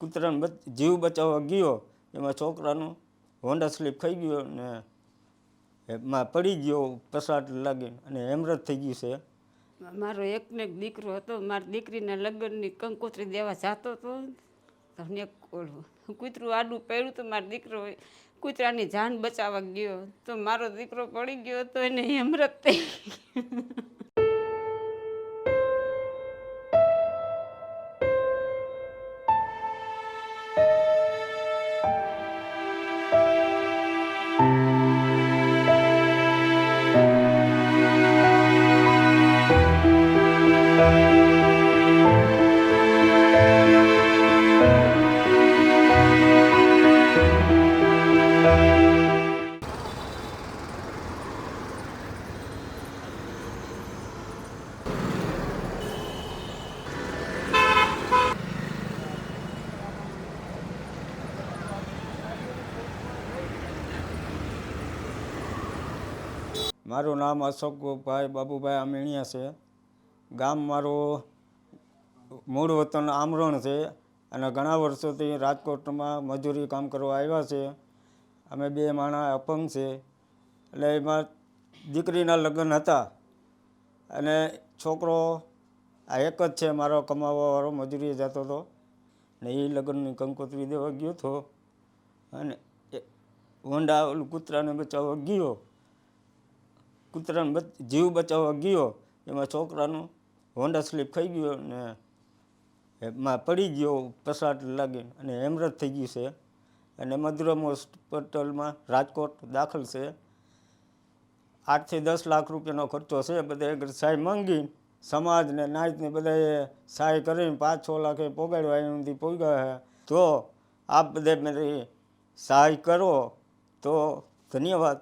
કૂતરાનો જીવ બચાવવા ગયો એમાં છોકરાનું હોન્ડા સ્લીપ થઈ ગયો ને એમાં પડી ગયો પસાટ લાગીને અને હેમરેજ થઈ ગયું છે. મારો એકને એક દીકરો હતો. મારી દીકરીના લગ્નની કંકોત્રી દેવા જતો હતો તો એક કૂતરું આડું પડ્યું તો મારો દીકરો કૂતરાની જાન બચાવવા ગયો તો મારો દીકરો પડી ગયો તો એને હેમરેજ થઈ ગયું. મારું નામ અશોકભાઈ બાબુભાઈ આમેણિયા છે. ગામ મારું મૂળ વતન આમરણ છે અને ઘણા વર્ષોથી રાજકોટમાં મજૂરી કામ કરવા આવ્યા છે. અમે બે માણસ અપંગ છે એટલે એમાં દીકરીના લગ્ન હતા અને છોકરો આ એક જ છે મારો કમાવાવાળો, મજૂરી જતો હતો ને એ લગ્નની કંકોત્રી દેવા ગયો હતો અને હોન્ડા કૂતરાને બચાવવા ગયો. કૂતરાનો જીવ બચાવવા ગયો એમાં છોકરાનું હોન્ડા સ્લીપ થઈ ગયો ને એમાં પડી ગયો પસાટ લાગીને અને હેમરેજ થઈ ગયું છે અને મધુરમ હોસ્પિટલમાં રાજકોટ દાખલ છે. 8 થી 10 લાખ રૂપિયાનો ખર્ચો છે. બધા સહાય માંગી સમાજને નાયતને બધાએ સહાય કરીને 5-6 લાખે પોગાડ્યો. અહીંથી પોગ્યા છે તો આપ બધે મારી સહાય કરો તો ધન્યવાદ.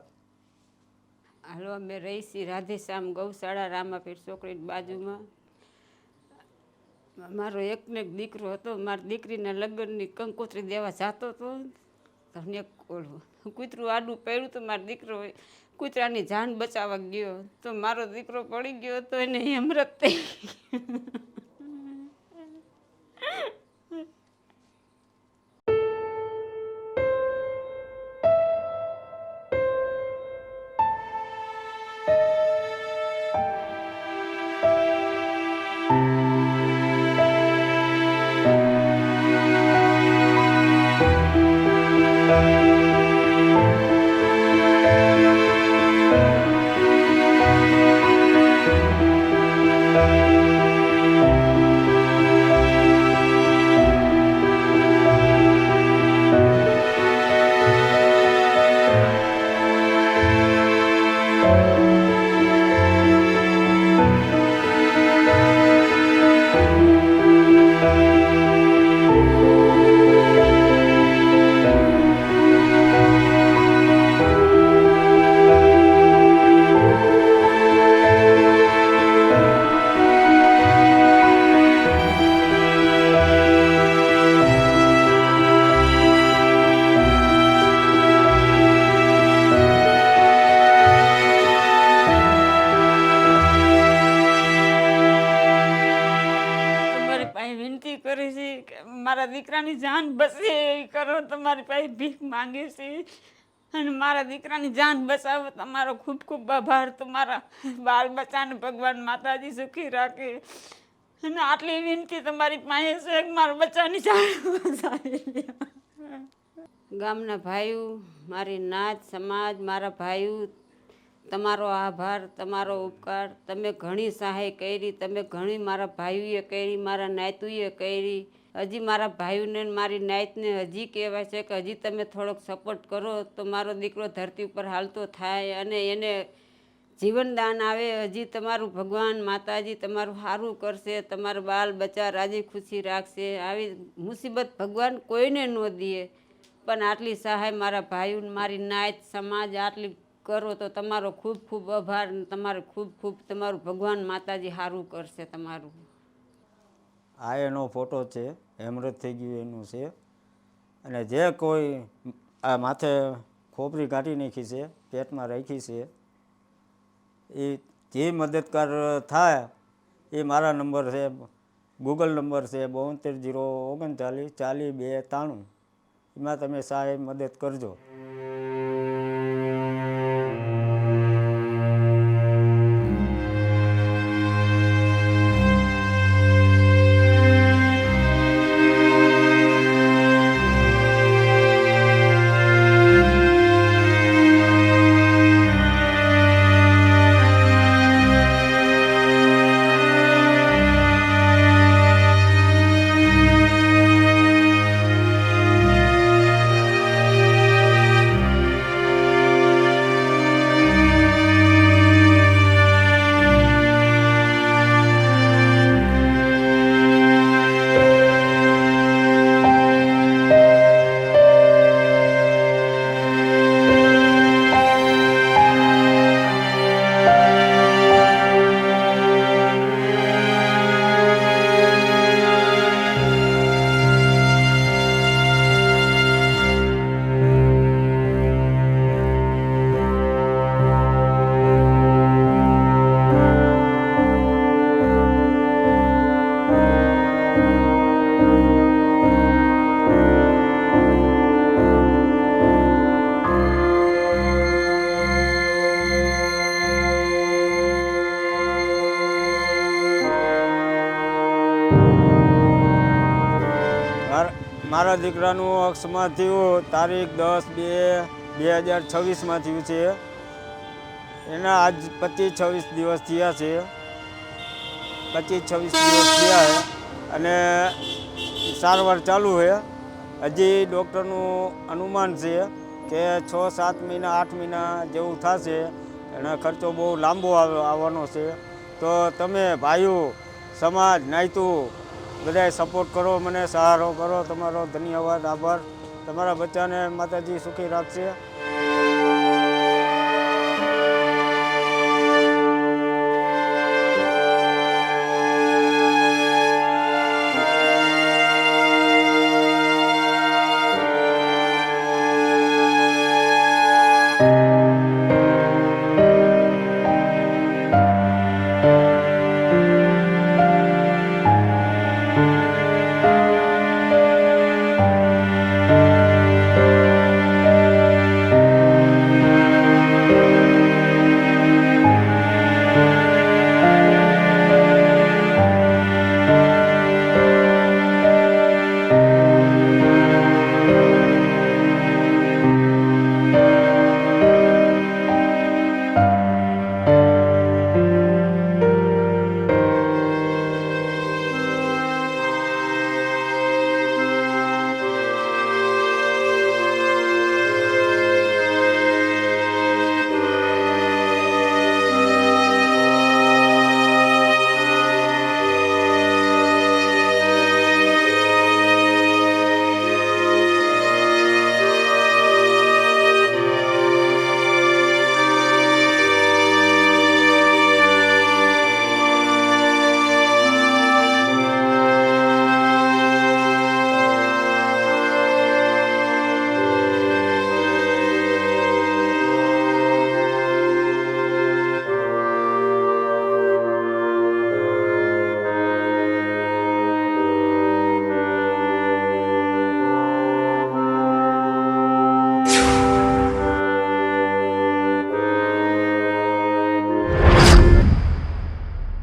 હાલો, અમે રહીશી રાધેશ્યામ ગૌશાળા રામાપીર ચોકડીની બાજુમાં. મારો એકને એક દીકરો હતો. મારી દીકરીના લગ્નની કંકોત્રી દેવા જતો હતો તો એક કૂતરું આડું પડ્યું તો મારો દીકરો કૂતરાની જાન બચાવવા ગયો તો મારો દીકરો પડી ગયો તો એને હેમરેજ થઈ ગયું. વિનંતી કરી છે કે મારા દીકરાની જાન બચે એ કરો. તમારી પાસે ભીખ માંગે છે અને મારા દીકરાની જાન બચાવો. તમારો ખૂબ ખૂબ આભાર. તમારા બાળ બચ્ચાને ભગવાન માતાજી સુખી રાખે અને આટલી વિનંતી તમારી પાસે છે કે મારા બચ્ચાની જાન બચાવી. ગામના ભાઈઓ, મારી નાત સમાજ, મારા ભાઈઓ, તમારો આભાર, તમારો ઉપકાર. તમે ઘણી સહાય કરી, તમે ઘણી મારા ભાઈઓએ કરી, મારા નાયતુએ કરી. હજી મારા ભાઈઓને મારી નાયતને હજી કહેવાય છે કે હજી તમે થોડોક સપોર્ટ કરો તો મારો દીકરો ધરતી ઉપર હાલતો થાય અને એને જીવનદાન આવે. હજી તમારું ભગવાન માતાજી તમારું સારું કરશે, તમારા બાલ બચ્ચા રાજી ખુશી રાખશે. આવી મુસીબત ભગવાન કોઈને ન દે પણ આટલી સહાય મારા ભાઈઓ, મારી નાયત સમાજ આટલી કરો તો તમારો ખૂબ ખૂબ આભાર. તમારે ખૂબ ખૂબ તમારું ભગવાન માતાજી સારું કરશે તમારું. આ એનો ફોટો છે, હેમરેજ થઈ ગયું એનું છે. અને જે કોઈ આ માથે ખોપરી કાઢી નાખી છે, પેટમાં રાખી છે, એ જે મદદગાર થાય એ મારા નંબર છે ગૂગલ નંબર છે 72 039 40 293. એમાં તમે સાહેબ મદદ કરજો. મારા દીકરાનું અકસ્માત થયું તારીખ 10/2/2026 થયું છે. એના આજ 25-26 દિવસ થયા છે. 25-26 દિવસ થયા છે અને સારવાર ચાલુ છે. હજી ડૉક્ટરનું અનુમાન છે કે 6-7 મહિના 8 મહિના જેવું થશે અને ખર્ચો બહુ લાંબો આવવાનો છે. તો તમે ભાઈઓ સમાજ નાયતું બધાય સપોર્ટ કરો, મને સહારો કરો. તમારો ધન્યવાદ, આભાર. તમારા બચ્ચાને માતાજી સુખી રાખશે.